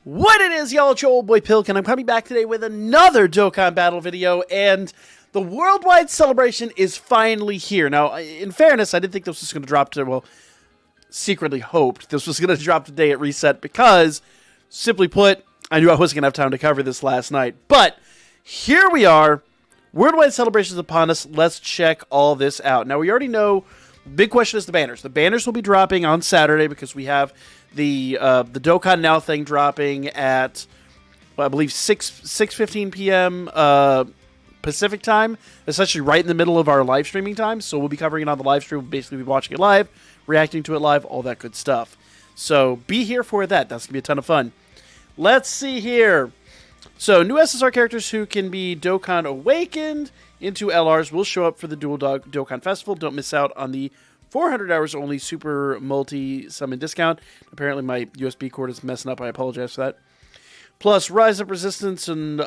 What it is, y'all, it's your old boy Pilk, and I'm coming back today with another Dokkan battle video, and the worldwide celebration is finally here. Now, in fairness, I didn't think this was going to drop to, well, secretly hoped this was going to drop today at reset because, simply put, I knew I wasn't going to have time to cover this last night. But here we are. Worldwide celebration is upon us. Let's check all this out. Now, we already know, big question is the banners. The banners will be dropping on Saturday because we have the Dokkan Now thing dropping at, well, I believe, 6:15 p.m. Pacific time, essentially right in the middle of our live streaming time. So we'll be covering it on the live stream. We'll basically be watching it live, reacting to it live, all that good stuff. So be here for that. That's going to be a ton of fun. Let's see here. So new SSR characters who can be Dokkan awakened into LRs will show up for the Dual Dokkan Festival. Don't miss out on the 400 hours only super multi-summon discount. Apparently my USB cord is messing up. I apologize for that. Plus Rise Up Resistance and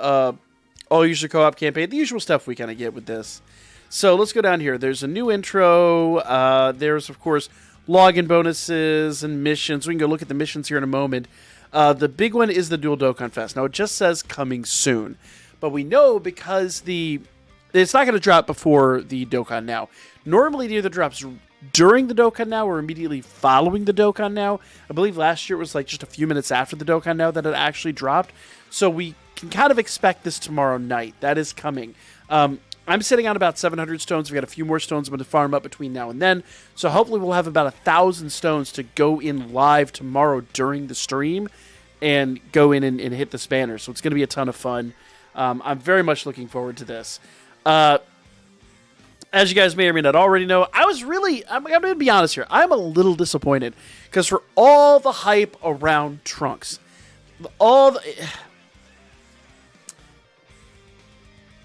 all-user co-op campaign. The usual stuff we kind of get with this. So let's go down here. There's a new intro. There's, of course, login bonuses and missions. We can go look at the missions here in a moment. The big one is the Dual Dokkan Fest. Now, it just says coming soon. But we know because it's not going to drop before the Dokkan Now. Normally, it either drops during the Dokkan Now or immediately following the Dokkan Now. I believe last year it was like just a few minutes after the Dokkan Now that it actually dropped. So we can kind of expect this tomorrow night. That is coming. I'm sitting on about 700 stones. We've got a few more stones I'm going to farm up between now and then. So hopefully we'll have about 1,000 stones to go in live tomorrow during the stream and go in and hit this banner. So it's going to be a ton of fun. I'm very much looking forward to this. As you guys may or may not already know, I'm going to be honest here, I'm a little disappointed because for all the hype around Trunks,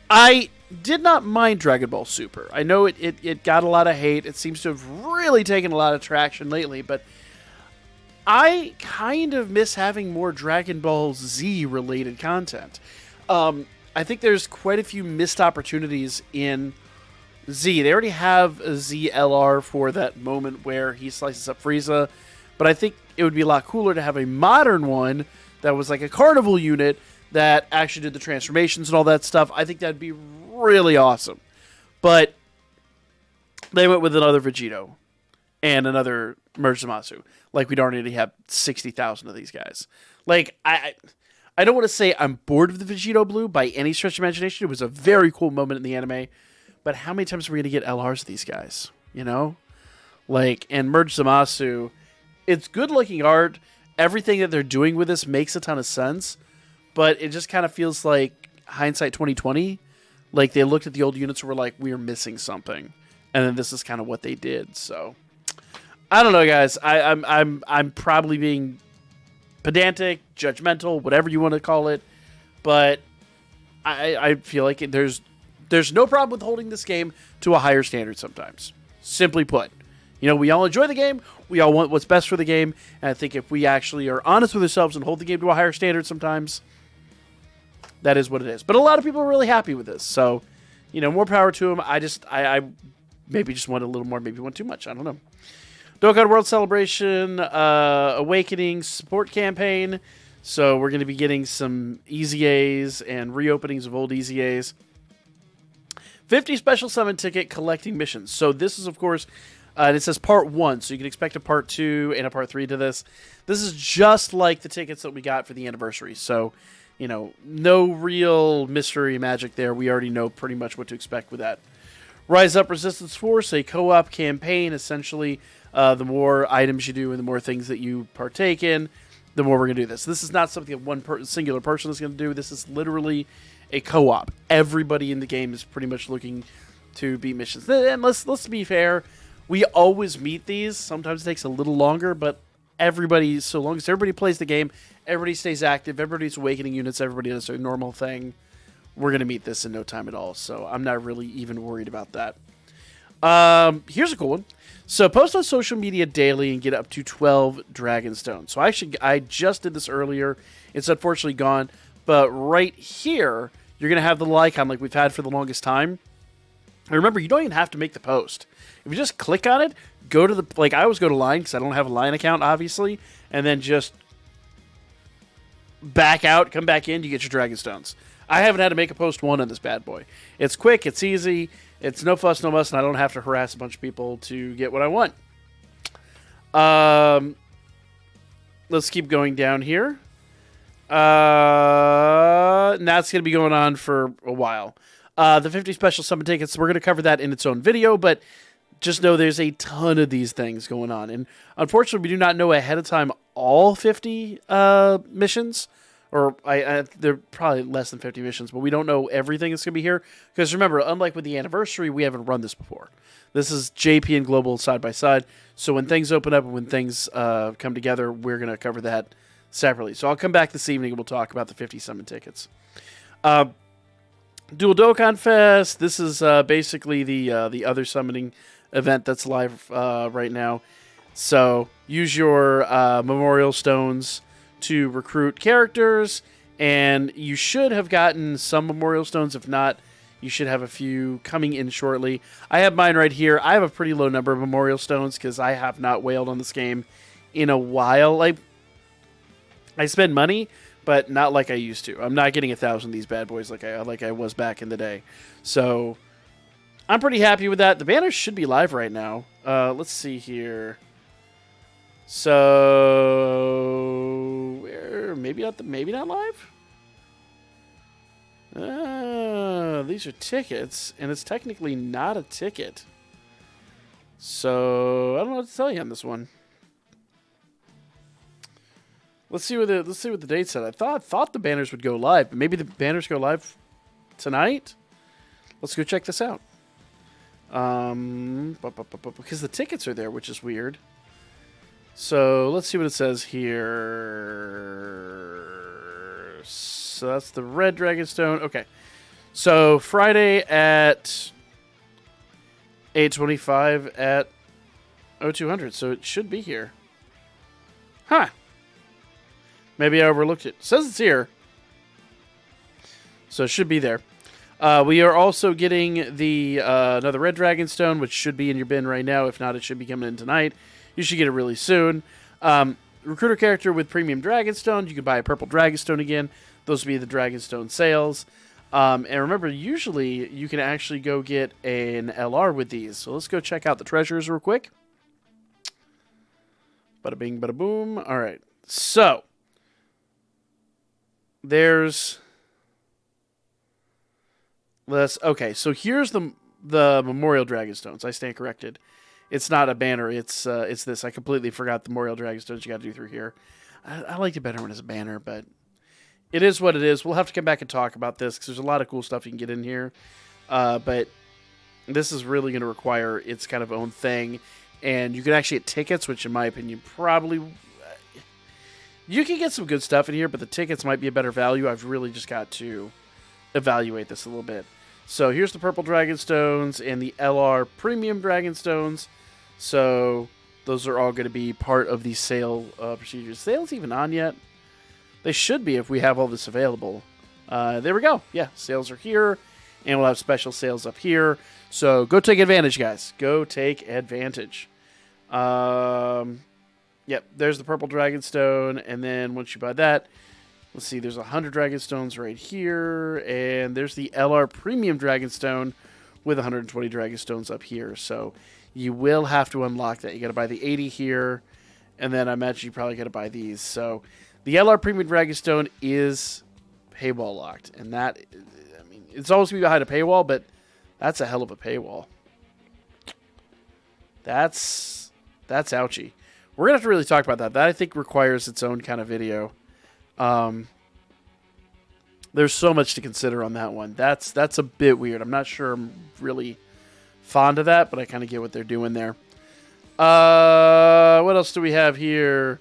I did not mind Dragon Ball Super. I know it got a lot of hate. It seems to have really taken a lot of traction lately, but I kind of miss having more Dragon Ball Z related content. I think there's quite a few missed opportunities in Z. They already have a ZLR for that moment where he slices up Frieza, but I think it would be a lot cooler to have a modern one that was like a carnival unit that actually did the transformations and all that stuff. I think that'd be really awesome. But they went with another Vegito and another Merge Zamasu. Like we'd already have 60,000 of these guys. Like, I don't want to say I'm bored of the Vegito Blue by any stretch of imagination. It was a very cool moment in the anime. But how many times are we going to get LRs of these guys? You know? Like, and Merge Zamasu, it's good-looking art. Everything that they're doing with this makes a ton of sense. But it just kind of feels like hindsight 2020. Like, they looked at the old units and were like, we are missing something. And then this is kind of what they did. So, I don't know, guys. I'm probably being pedantic, judgmental, whatever you want to call it. But I feel like there's no problem with holding this game to a higher standard sometimes. Simply put. You know, we all enjoy the game. We all want what's best for the game. And I think if we actually are honest with ourselves and hold the game to a higher standard sometimes, that is what it is. But a lot of people are really happy with this. So, you know, more power to them. I maybe just want a little more, maybe want too much. I don't know. Dokkan World Celebration, Awakening Support Campaign. So we're going to be getting some Easy A's and reopenings of old Easy A's. 50 special summon ticket collecting missions. So this is, of course, and it says part 1, so you can expect a part 2 and a part 3 to this. This is just like the tickets that we got for the anniversary. So, you know, no real mystery magic there. We already know pretty much what to expect with that. Rise Up Resistance Force, a co-op campaign. Essentially, the more items you do and the more things that you partake in, the more we're going to do this. This is not something that one singular person is going to do. This is literally a co-op. Everybody in the game is pretty much looking to beat missions. And let's be fair, we always meet these. Sometimes it takes a little longer, but everybody, so long as everybody plays the game, everybody stays active, everybody's awakening units, everybody does their normal thing, we're going to meet this in no time at all. So I'm not really even worried about that. Here's a cool one. So post on social media daily and get up to 12 Dragon Stones. So I just did this earlier. It's unfortunately gone. But right here, you're going to have the little icon like we've had for the longest time. And remember, you don't even have to make the post. If you just click on it, go to the, like I always go to Line because I don't have a Line account, obviously, and then just back out, come back in, you get your Dragon Stones. I haven't had to make a post 1 on this bad boy. It's quick, it's easy, it's no fuss, no muss, and I don't have to harass a bunch of people to get what I want. Let's keep going down here. That's going to be going on for a while. The 50 special summon tickets, we're going to cover that in its own video, but just know there's a ton of these things going on. And unfortunately, we do not know ahead of time all 50 missions. Or they're probably less than 50 missions, but we don't know everything that's going to be here. Because remember, unlike with the anniversary, we haven't run this before. This is JP and Global side by side. So when things open up and when things come together, we're going to cover that separately. So I'll come back this evening and we'll talk about the 50 summon tickets. Dual Dokkan Fest. This is basically the other summoning event that's live right now. So use your memorial stones to recruit characters, and you should have gotten some memorial stones. If not, you should have a few coming in shortly. I have mine right here. I have a pretty low number of memorial stones because I have not whaled on this game in a while. I spend money, but not like I used to. I'm not getting 1,000 of these bad boys like I was back in the day. So I'm pretty happy with that. The banners should be live right now. Let's see here. So maybe not live. These are tickets, and it's technically not a ticket. So I don't know what to tell you on this one. Let's see what the date said. I thought the banners would go live, but maybe the banners go live tonight. Let's go check this out. Because the tickets are there, which is weird. So let's see what it says here. So that's the red Dragonstone. Okay. So Friday at 8:25 at 0200. So it should be here. Huh. Maybe I overlooked it. It says it's here. So it should be there. We are also getting the another red Dragonstone, which should be in your bin right now. If not, it should be coming in tonight. You should get it really soon. Recruiter character with premium Dragonstone. You can buy a purple Dragonstone again. Those would be the Dragonstone sales. And remember, usually you can actually go get an LR with these. So let's go check out the treasures real quick. Bada bing, bada boom. All right. So there's this. Okay. So here's the Memorial Dragonstones. I stand corrected. It's not a banner. It's this. I completely forgot the Memorial Dragonstones you got to do through here. I liked it better when it's a banner, but it is what it is. We'll have to come back and talk about this because there's a lot of cool stuff you can get in here. But this is really going to require its kind of own thing. And you can actually get tickets, which in my opinion probably... You can get some good stuff in here, but the tickets might be a better value. I've really just got to evaluate this a little bit. So here's the purple Dragonstones and the LR premium Dragonstones. So those are all going to be part of the sale procedures. Sales even on yet? They should be if we have all this available. There we go. Yeah, sales are here, and we'll have special sales up here. So go take advantage, guys. Go take advantage. Yep, there's the purple Dragonstone, and then once you buy that, let's see, there's 100 Dragonstones right here, and there's the LR Premium Dragonstone with 120 Dragonstones up here. So you will have to unlock that. You got to buy the 80 here, and then I imagine you probably got to buy these. So the LR Premium Dragonstone is paywall locked, and that, I mean, it's always going to be behind a paywall, but that's a hell of a paywall. That's ouchy. We're going to have to really talk about that. That, I think, requires its own kind of video. There's so much to consider on that one. That's a bit weird. I'm not sure I'm really fond of that, but I kind of get what they're doing there. What else do we have here?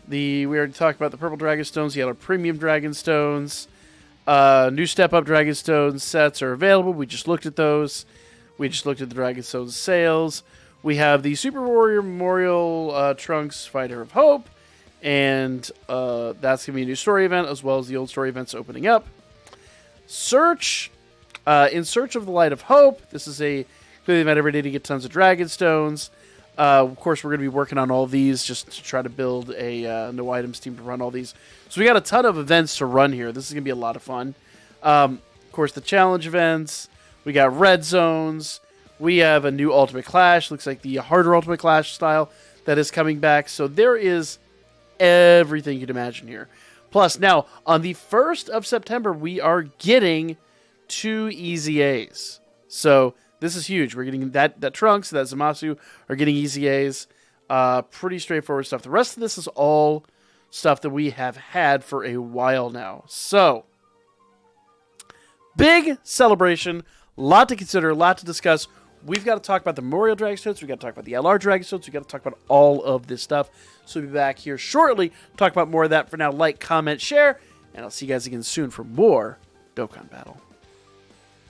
We already talked about the purple Dragonstones, the other premium Dragonstones. New Step Up Dragonstone sets are available. We just looked at those. We just looked at the Dragonstone sales. We have the Super Warrior Memorial Trunks Fighter of Hope. And that's going to be a new story event, as well as the old story events opening up. Search. In Search of the Light of Hope. This is a clearly event every day to get tons of Dragonstones. Of course, we're going to be working on all these just to try to build a no items team to run all these. So we got a ton of events to run here. This is going to be a lot of fun. Of course, the challenge events. We got red zones. We have a new Ultimate Clash. Looks like the harder Ultimate Clash style that is coming back. So there is everything you'd imagine here. Plus, now, on the 1st of September, we are getting 2 Easy A's. So this is huge. We're getting that Trunks, that Zamasu are getting Easy A's. Pretty straightforward stuff. The rest of this is all stuff that we have had for a while now. So, big celebration. Lot to consider, a lot to discuss. We've got to talk about the Memorial Dragstones. We've got to talk about the LR Dragstones. We've got to talk about all of this stuff. So we'll be back here shortly. Talk about more of that. For now, like, comment, share. And I'll see you guys again soon for more Dokkan Battle.